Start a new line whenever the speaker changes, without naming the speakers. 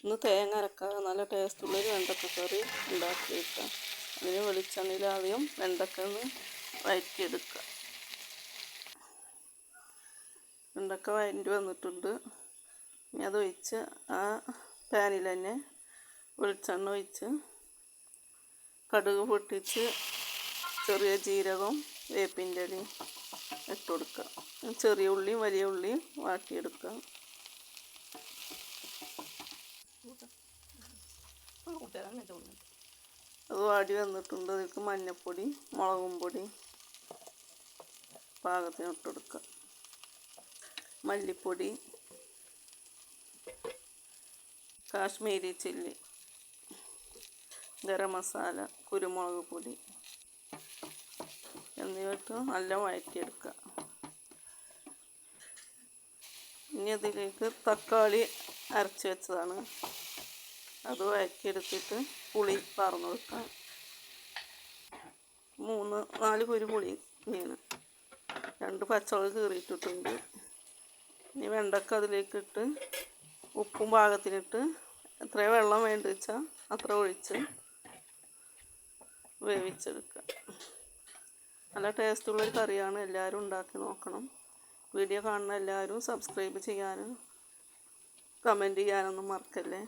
ഇന്ന് തേങ്ങ അരക്കാതെ നല്ല ടേസ്റ്റുള്ളൊരു വെണ്ടക്ക കറി ഉണ്ടാക്കിയെടുക്കാം. അതിന് വെളിച്ചെണ്ണയിൽ ആദ്യം വെണ്ടക്ക ഒന്ന് വഴറ്റിയെടുക്കുക. വെണ്ടക്ക വഴറ്റി വന്നിട്ടുണ്ട്. ഇനി അതൊഴിച്ച് ആ പാനിൽ തന്നെ വെളിച്ചെണ്ണ ഒഴിച്ച് കടുക് പൊട്ടിച്ച് ചെറിയ ജീരകവും വേപ്പിൻ്റെ ഇലയും ഇട്ട് കൊടുക്കുക. ചെറിയ ഉള്ളിയും വലിയ ഉള്ളിയും വാട്ടിയെടുക്കുക. അത് വാടി വന്നിട്ടുണ്ട്. അതിലേക്ക് മഞ്ഞൾപ്പൊടി, മുളകും പൊടി പാകത്തിന് ഇട്ട് കൊടുക്കുക. മല്ലിപ്പൊടി, കാശ്മീരി ചില്ലി, ഗരം മസാല, കുരുമുളക് പൊടി എന്നിവ ഇട്ട് നല്ല വഴറ്റിയെടുക്കുക. ഇനി അതിലേക്ക് തക്കാളി അരച്ച് വെച്ചതാണ്, അത് വഴറ്റിയെടുത്തിട്ട് പുളി പറന്ന് വെക്കാം. 3-4 കുരു പുളി മീൻ, 2 പച്ചമുളക് കീറിയിട്ടിട്ടുണ്ട്. ഇനി വെണ്ടക്ക അതിലേക്കിട്ട് ഉപ്പും പാകത്തിനിട്ട് എത്ര വെള്ളം വേണ്ടി വെച്ചാൽ അത്ര ഒഴിച്ച് വേവിച്ചെടുക്കുക. നല്ല ടേസ്റ്റുള്ളൊരു കറിയാണ്. എല്ലാവരും ഉണ്ടാക്കി നോക്കണം. വീഡിയോ കാണുന്ന എല്ലാവരും സബ്സ്ക്രൈബ് ചെയ്യാനും കമൻറ്റ് ചെയ്യാനൊന്നും മറക്കല്ലേ.